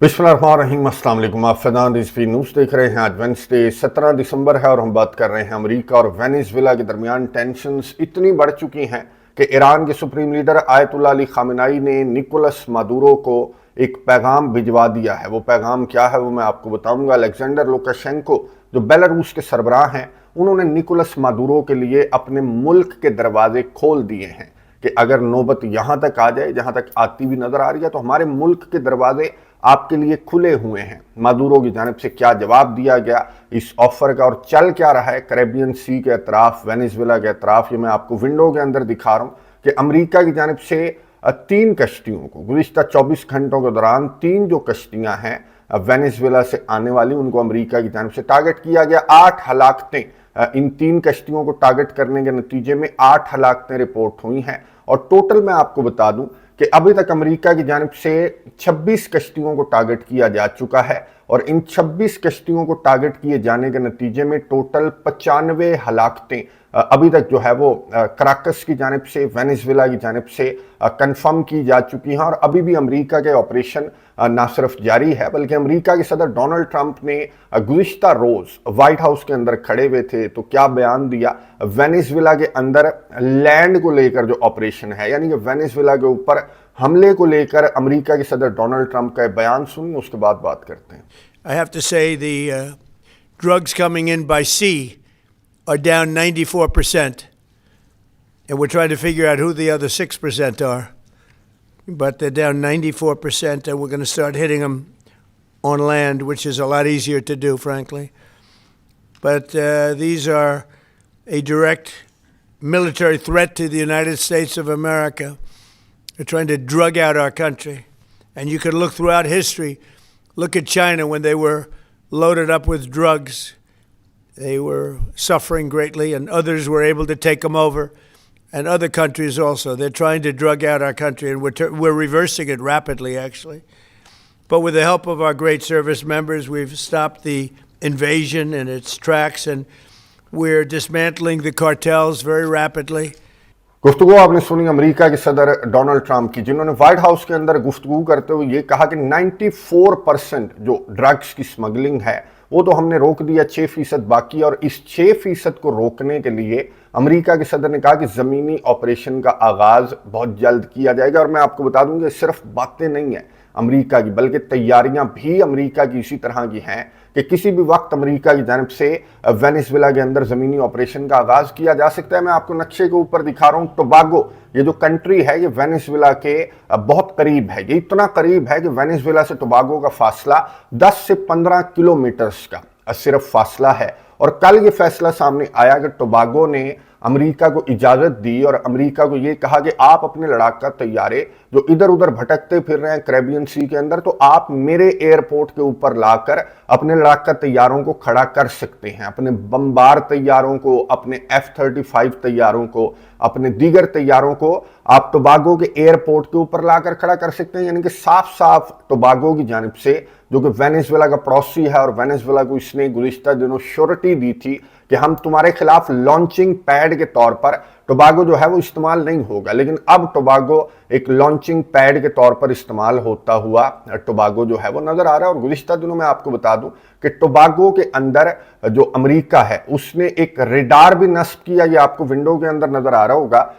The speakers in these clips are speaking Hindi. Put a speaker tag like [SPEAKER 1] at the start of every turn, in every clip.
[SPEAKER 1] बिस्मिल्लाहिर्रहमानिर्रहीम, अस्सलाम वालेकुम। आप फैज़ान रिजवी न्यूज़ देख रहे हैं। आज वेडनेसडे 17 दिसंबर है और हम बात कर रहे हैं अमेरिका और वेनेजुएला के दरमियान टेंशन्स इतनी बढ़ चुकी हैं कि ईरान के supreme leader Ayatollah Ali Khamenei ने निकोलस मादुरो को एक पैगाम भिजवा दिया है। वो पैगाम क्या है वो मैं आपको बताऊंगा। अलेक्जेंडर लुकाशेंको जो बेलारूस के सरबराह हैं, उन्होंने निकोलस मादुरो के लिए अपने मुल्क के दरवाजे खोल दिए हैं कि अगर नौबत यहाँ तक आ जाए, जहाँ तक आती भी नजर आ रही है, तो हमारे मुल्क के दरवाजे आपके लिए खुले हुए हैं। मादुरो की जानिब से क्या जवाब दिया गया इस ऑफर का और चल क्या रहा है कैरेबियन सी के अतराफ, वेनेजुएला के अतराफ, ये मैं आपको विंडो के अंदर दिखा रहा हूँ कि अमेरिका की जानिब से 3 कश्तियों को गुज़िश्ता 24 घंटों के दौरान 3 जो कश्तियाँ हैं वेनेजुएला से आने वाली, उनको अमेरिका की जानिब से टारगेट किया गया। 8 हलाकतें, इन 3 कश्तियों को टारगेट करने के नतीजे में 8 हलाकतें रिपोर्ट हुई हैं और टोटल मैं आपको बता दूं कि अभी तक अमेरिका की जानिब से 26 कश्तियों को टारगेट किया जा चुका है और इन 26 कश्तियों को टारगेट किए जाने के नतीजे में टोटल 95 हलाकतें अभी तक जो है वो कराकस की जानिब से, वेनेजुएला की जानिब से कंफर्म की जा चुकी हैं। और अभी भी अमेरिका के ऑपरेशन ना सिर्फ जारी है बल्कि अमेरिका के सदर डोनाल्ड ट्रंप ने गुज़िश्ता रोज व्हाइट हाउस के अंदर खड़े हुए थे तो क्या बयान दिया। वेनेजुएला के अंदर लैंड को लेकर जो ऑपरेशन है, यानी कि वेनेजुएला के ऊपर हमले को लेकर अमेरिका के सदर डोनाल्ड ट्रंप का बयान सुनिए, उसके बाद बात करते हैं।
[SPEAKER 2] I have to say the drugs coming in by sea are down 94%. And we're trying to figure out who the other 6% are. But they're down 94%, and we're going to start hitting them on land, which is a lot easier to do, frankly. But these are a direct military threat to the United States of America. They're trying to drug out our country. And you can look throughout history. Look at China when they were loaded up with drugs. They were suffering greatly, and others were able to take them over. And other countries also. They're trying to drug out our country, and we're reversing it rapidly, actually. But with the help of our great service members, we've stopped the invasion in its tracks, and we're dismantling the cartels very rapidly.
[SPEAKER 1] गुफ्तगू आपने सुनी अमेरिका के सदर डोनाल्ड ट्रंप की, जिन्होंने व्हाइट हाउस के अंदर गुफ्तगू करते हुए ये कहा कि 94% जो ड्रग्स की स्मगलिंग है वो तो हमने रोक दिया, 6% बाकी, और इस 6% को रोकने के लिए अमेरिका के सदर ने कहा कि ज़मीनी ऑपरेशन का आगाज़ बहुत जल्द किया जाएगा। और मैं आपको बता दूं कि सिर्फ बातें नहीं है अमेरिका की, बल्कि तैयारियां भी अमेरिका की इसी तरह की हैं कि किसी भी वक्त अमेरिका की जानिब से वेनेजुएला के अंदर ज़मीनी ऑपरेशन का आगाज़ किया जा सकता है। मैं आपको नक्शे के ऊपर दिखा रहा हूँ। टोबागो, ये जो कंट्री है, ये वेनेजुएला के बहुत करीब है। ये इतना करीब है कि वेनेजुएला से टोबागो का फासला 10 से 15 किलोमीटर्स का सिर्फ फासला है। और कल ये फैसला सामने आया कि टोबागो ने अमेरिका को इजाज़त दी और अमेरिका को ये कहा कि आप अपने लड़ाका तैयारे जो इधर उधर भटकते फिर रहे हैं कैरेबियन सी के अंदर, तो आप मेरे एयरपोर्ट के ऊपर लाकर अपने लड़ाका तैयारों को खड़ा कर सकते हैं। अपने बमबार तैयारों को, अपने F-35 तैयारों को, अपने दीगर तैयारों को आप टोबागो के एयरपोर्ट के ऊपर लाकर खड़ा कर सकते हैं। यानी कि साफ साफ टोबागो की जानिब से, जो कि वेनेजुएला का पड़ोसी है और वेनेजुएला को इसने गुज़िश्ता दिनों श्योरिटी दी थी कि हम तुम्हारे खिलाफ लॉन्चिंग पैड के तौर पर टोबागो जो है वो इस्तेमाल नहीं होगा, लेकिन अब टोबागो एक लॉन्चिंग पैड के तौर पर इस्तेमाल होता हुआ टोबागो जो है वो नजर आ रहा है। और गुज़िश्ता दिनों में आपको बता दूं कि टोबागो के अंदर जो अमेरिका है उसने एक रेडार भी नस्ब किया, ये आपको विंडो के अंदर नजर आ रहा होगा।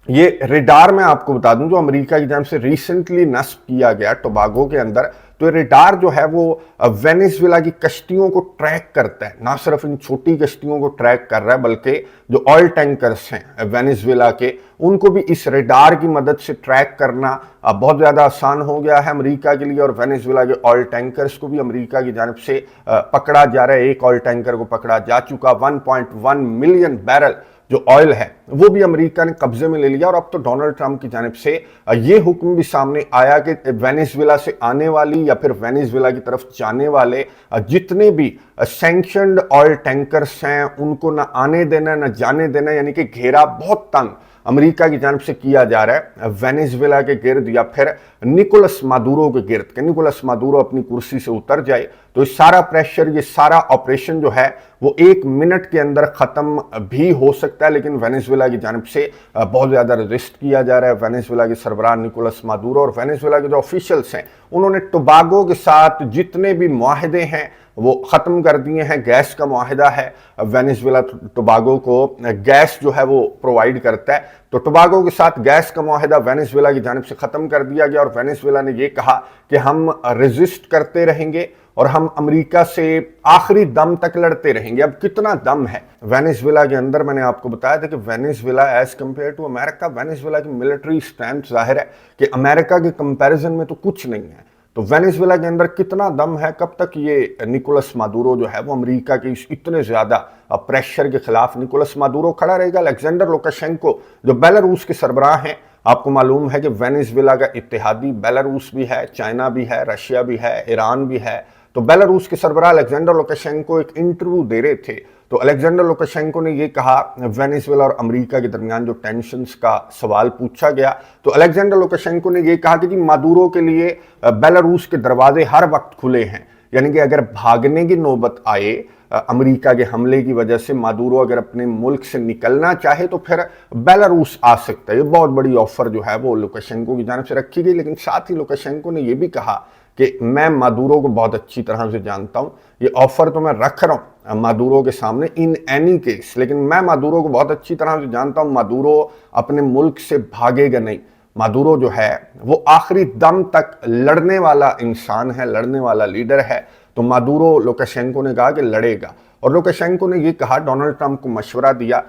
[SPEAKER 1] ये रेडार मैं आपको बता दूं जो अमेरिका की जानिब से रिसेंटली नस्ब किया गया टोबागो के अंदर, तो रेडार जो है वो वेनेजुएला की कश्तियों को ट्रैक करता है। ना सिर्फ इन छोटी कश्तियों को ट्रैक कर रहा है बल्कि जो ऑयल टैंकर्स हैं वेनेजुएला के, उनको भी इस रेडार की मदद से ट्रैक करना बहुत ज़्यादा आसान हो गया है अमेरिका के लिए। और वेनेजुएला के ऑयल टैंकर्स को भी अमेरिका की जानिब से पकड़ा जा रहा है। एक ऑयल टैंकर को पकड़ा जा चुका। 1.1 मिलियन बैरल जो ऑयल है वो भी अमेरिका ने कब्जे में ले लिया। और अब तो डोनाल्ड ट्रंप की जानिब से ये हुक्म भी सामने आया कि वेनेजुएला से आने वाली या फिर वेनेजुएला की तरफ जाने वाले जितने भी सैंक्शनड ऑयल टैंकर्स हैं उनको ना आने देना ना जाने देना, यानी कि घेरा बहुत तंग अमेरिका की जानिब से किया जा रहा है वेनेजुएला के गिर्द या फिर निकोलस मादुरो के गिर्द। कि निकोलस मादुरो अपनी कुर्सी से उतर जाए तो ये सारा प्रेशर, ये सारा ऑपरेशन जो है वो 1 मिनट के अंदर खत्म भी हो सकता है, लेकिन वेनेजुएला की जानिब से बहुत ज्यादा रेजिस्ट किया जा रहा है। वेनेजुएला के सरबराह निकोलस मादुरो और वेनेजुएला के जो ऑफिशियल्स हैं उन्होंने टोबागो के साथ जितने भी मुआहदे हैं वो ख़त्म कर दिए हैं। गैस का मुआहदा है, वेनेजुएला टोबागो को गैस जो है वो प्रोवाइड करता है, तो टोबागो के साथ गैस का मुआहदा वेनेजुएला की जानिब से ख़त्म कर दिया गया और वेनेजुएला ने ये कहा कि हम रेजिस्ट करते रहेंगे और हम अमेरिका से आखिरी दम तक लड़ते रहेंगे। अब कितना दम है वेनेजुएला के अंदर? मैंने आपको बताया था कि Venezuela as compared to America, Venezuela की मिलिट्री स्ट्रेंथ जाहिर है कि अमेरिका के कंपैरिजन में तो कुछ नहीं है। तो वेनेजुएला के अंदर कितना दम है, कब तक ये निकोलस मादुरो जो है वो अमेरिका के इतने ज्यादा प्रेशर के खिलाफ निकोलस मादुरो खड़ा रहेगा? अलेक्जेंडर लुकाशेंको जो बेलारूस के सरबराह हैं, आपको मालूम है कि वेनेजुएला का इत्तेहादी बेलारूस भी है, चाइना भी है, रशिया भी है, ईरान भी है। तो बेलारूस के सरबराह अलेक्जेंडर लुकाशेंको एक इंटरव्यू दे रहे थे, तो अलेक्जेंडर लुकाशेंको ने ये कहा, वेनेजुएला और अमेरिका के दरमियान जो टेंशन्स का सवाल पूछा गया तो अलेक्जेंडर लुकाशेंको ने ये कहा कि जी मादुरो के लिए बेलारूस के दरवाजे हर वक्त खुले हैं, यानी कि अगर भागने की नौबत आए अमेरिका के हमले की वजह से, मादुरो अगर अपने मुल्क से निकलना चाहे तो फिर बेलारूस आ सकता है। ये बहुत बड़ी ऑफर जो है वो लुकाशेंको की जानिब से रखी गई, लेकिन साथ ही लुकाशेंको ने यह भी कहा कि मैं मादुरो को बहुत अच्छी तरह से जानता हूं, ये ऑफर तो मैं रख रहा हूं मादुरो के सामने इन एनी केस, लेकिन मैं मादुरो को बहुत अच्छी तरह से जानता हूं, मादुरो अपने मुल्क से भागेगा नहीं। मादुरो जो है वो आखिरी दम तक लड़ने वाला इंसान है, लड़ने वाला लीडर है। तो मादुरो, लुकाशेंको ने कहा कि लड़ेगा, और लुकाशेंको ने ये कहा, डोनाल्ड ट्रंप को मशवरा दिया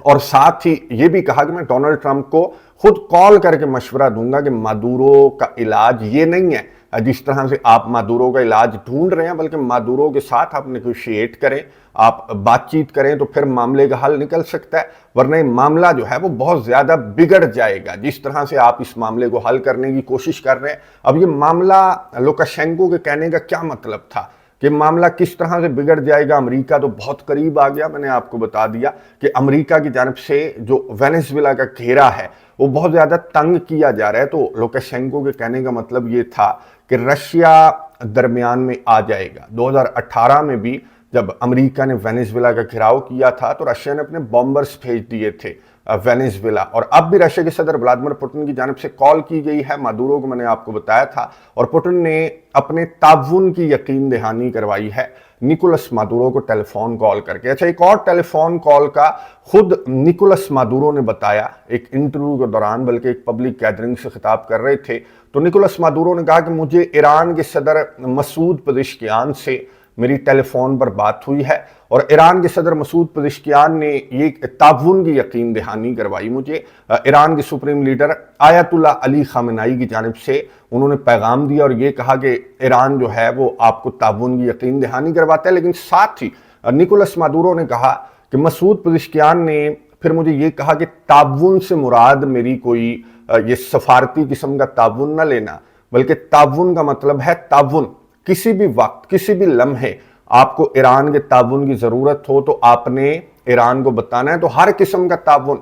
[SPEAKER 1] और साथ ही ये भी कहा कि मैं डोनाल्ड ट्रंप को खुद कॉल करके मशवरा दूंगा कि मादुरो का इलाज ये नहीं है जिस तरह से आप मादुरो का इलाज ढूंढ रहे हैं, बल्कि मादुरो के साथ आप नेगोशिएट करें, आप बातचीत करें तो फिर मामले का हल निकल सकता है, वरना ये मामला जो है वो बहुत ज्यादा बिगड़ जाएगा जिस तरह से आप इस मामले को हल करने की कोशिश कर रहे हैं। अब ये मामला, लुकाशेंको के कहने का क्या मतलब था कि मामला किस तरह से बिगड़ जाएगा? अमेरिका तो बहुत करीब आ गया। मैंने आपको बता दिया कि अमेरिका की जानिब से जो वेनेजुएला का घेरा है वो बहुत ज्यादा तंग किया जा रहा है। तो लुकाशेंको के कहने का मतलब ये था कि रशिया दरमियान में आ जाएगा। 2018 में भी जब अमेरिका ने वेनेजुएला का घेराव किया था तो रशिया ने अपने बॉम्बर्स भेज दिए थे वेनेजुएला, और अब भी रशिया के सदर व्लादिमीर पुतिन की जानिब से कॉल की गई है मादुरो को, मैंने आपको बताया था, और पुतिन ने अपने ताउन की यकीन दहानी करवाई है निकोलस मादुरो को टेलीफोन कॉल करके। अच्छा, एक और टेलीफोन कॉल का खुद निकोलस मादुरो ने बताया एक इंटरव्यू के दौरान, बल्कि एक पब्लिक गैदरिंग से खिताब कर रहे थे, तो निकोलस मादुरो ने कहा कि मुझे ईरान के सदर मसूद पेज़ेश्कियान से मेरी टेलीफोन पर बात हुई है और ईरान के सदर मसूद पेज़ेश्कियान ने ये ताउन की यकीन दहानी करवाई मुझे। ईरान के supreme leader Ayatollah Ali Khamenei की जानिब से उन्होंने पैगाम दिया और ये कहा कि ईरान जो है वो आपको ताउन की यकीन दहानी करवाता है। लेकिन साथ ही निकोलस मादुरो ने कहा कि मसूद पेज़ेश्कियान ने फिर मुझे ये कहा कि ताउन से मुराद मेरी कोई ये सफारती किस्म का ताउन ना लेना, बल्कि ताउन का मतलब है ताउन। किसी भी वक्त, किसी भी लम्हे आपको ईरान के ताउन की जरूरत हो तो आपने ईरान को बताना है, तो हर किस्म का ताउन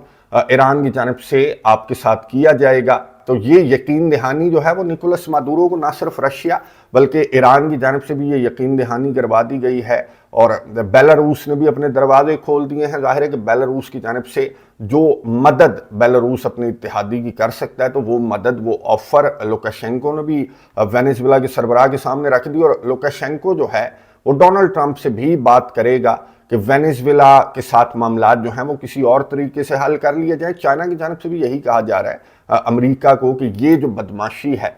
[SPEAKER 1] ईरान की जानिब से आपके साथ किया जाएगा। तो ये यकीन दहानी जो है वो निकोलस मादुरो को ना सिर्फ रशिया बल्कि ईरान की जानिब से भी ये यकीन दहानी करवा दी गई है, और बेलारूस ने भी अपने दरवाजे खोल दिए हैं। जाहिर है कि बेलारूस की जानिब से जो मदद बेलारूस अपने इत्तेहादी की कर सकता है, तो वो मदद, वो ऑफर लुकाशेंको ने भी वेनेजुएला के सरबराह के सामने रख दी, और लुकाशेंको जो है वो डोनाल्ड ट्रंप से भी बात करेगा कि वेनेजुएला के साथ मामला जो हैं वो किसी और तरीके से हल कर लिए जाए। चाइना की जानिब से भी यही कहा जा रहा है अमेरिका को कि ये जो बदमाशी है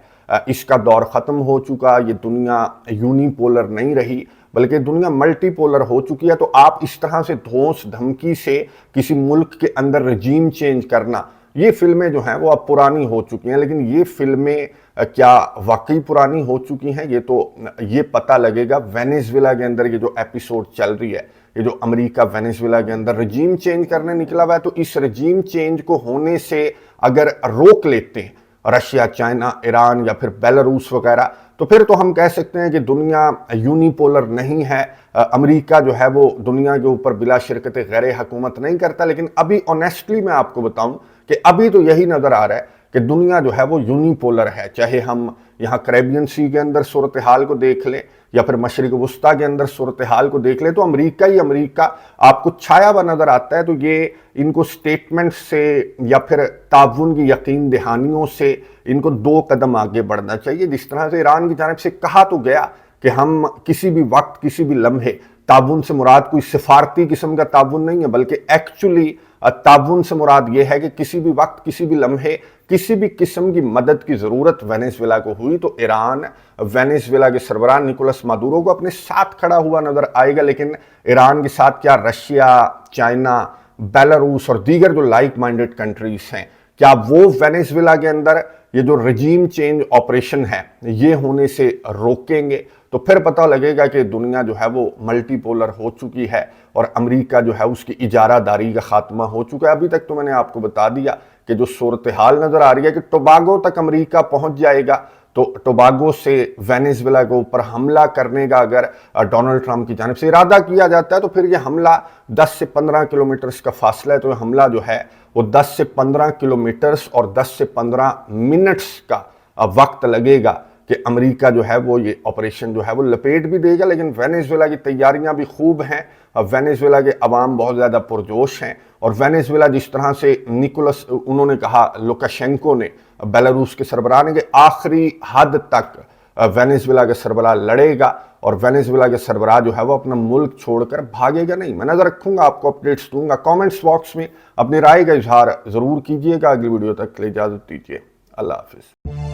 [SPEAKER 1] इसका दौर ख़त्म हो चुका, ये दुनिया यूनिपोलर नहीं रही बल्कि दुनिया मल्टीपोलर हो चुकी है। तो आप इस तरह से धौंस धमकी से किसी मुल्क के अंदर रजीम चेंज करना, ये फिल्में जो हैं वो अब पुरानी हो चुकी हैं। लेकिन ये फिल्में क्या वाकई पुरानी हो चुकी हैं, ये तो ये पता लगेगा। वेनेजुएला के अंदर ये जो एपिसोड चल रही है, ये जो अमेरिका वेनेजुएला के अंदर रजीम चेंज करने निकला हुआ है, तो इस रजीम चेंज को होने से अगर रोक लेते हैं रशिया, चाइना, ईरान या फिर बेलारूस वगैरह, तो फिर तो हम कह सकते हैं कि दुनिया यूनिपोलर नहीं है। अमेरिका जो है वो दुनिया के ऊपर बिला शिरकत गैर हुकूमत नहीं करता। लेकिन अभी ऑनेस्टली मैं आपको बताऊं कि अभी तो यही नजर आ रहा है कि दुनिया जो है वो यूनिपोलर है। चाहे हम यहाँ कैरेबियन सी के अंदर सूरत हाल को देख लें या फिर मशरिक वस्ता के अंदर सूरत हाल को देख लें, तो अमेरिका ही अमेरिका आपको छाया हुआ नजर आता है। तो ये इनको स्टेटमेंट से या फिर ताउन की यकीन दहानियों से इनको 2 कदम आगे बढ़ना चाहिए। जिस तरह से ईरान की जानिब से कहा तो गया कि हम किसी भी वक्त किसी भी लम्हे, ताउन से मुराद कोई सिफारती किस्म का ताउन नहीं है, बल्कि एक्चुअली ताउन से मुराद यह है कि किसी भी वक्त किसी भी लम्हे किसी भी किस्म की मदद की ज़रूरत वेनेजुएला को हुई तो ईरान वेनेजुएला के सरबराह निकोलस मादुरो को अपने साथ खड़ा हुआ नजर आएगा। लेकिन ईरान के साथ क्या रशिया, चाइना, बेलारूस और दीगर जो लाइक माइंडेड कंट्रीज हैं, क्या वो वेनेजुएला के अंदर ये जो रजीम चेंज ऑपरेशन है ये होने से रोकेंगे? तो फिर पता लगेगा कि दुनिया जो है वो मल्टीपोलर हो चुकी है और अमेरिका जो है उसकी इजारादारी का खात्मा हो चुका है। अभी तक तो मैंने आपको बता दिया कि जो सूरत हाल नजर आ रही है कि टोबागो तक अमेरिका पहुंच जाएगा, तो टोबागो से वेनेजुएला के ऊपर हमला करने का अगर डोनाल्ड ट्रंप की जानिब से इरादा किया जाता है तो फिर यह हमला 10 से 15 किलोमीटर का फासला है, तो हमला जो है वो 10 से 15 किलोमीटर और 10 से 15 मिनट्स का वक्त लगेगा कि अमेरिका जो है वो ये ऑपरेशन जो है वो लपेट भी देगा। लेकिन वेनेजुएला की तैयारियां भी खूब हैं, वेनेजुएला के अवाम बहुत ज़्यादा पुरजोश हैं और वेनेजुएला जिस तरह से निकोलस उन्होंने कहा, लुकाशेंको ने, बेलारूस के सरबराह ने, कि आखिरी हद तक वेनेजुएला के सरबराह लड़ेगा और वेनेजुएला के सरबराह जो है वो अपना मुल्क छोड़कर भागेगा नहीं। मैं नजर रखूंगा, आपको अपडेट्स दूंगा। कमेंट्स बॉक्स में अपनी राय का इजहार जरूर कीजिएगा। अगली वीडियो तक के लिए इजाजत दीजिए। अल्लाह हाफिज।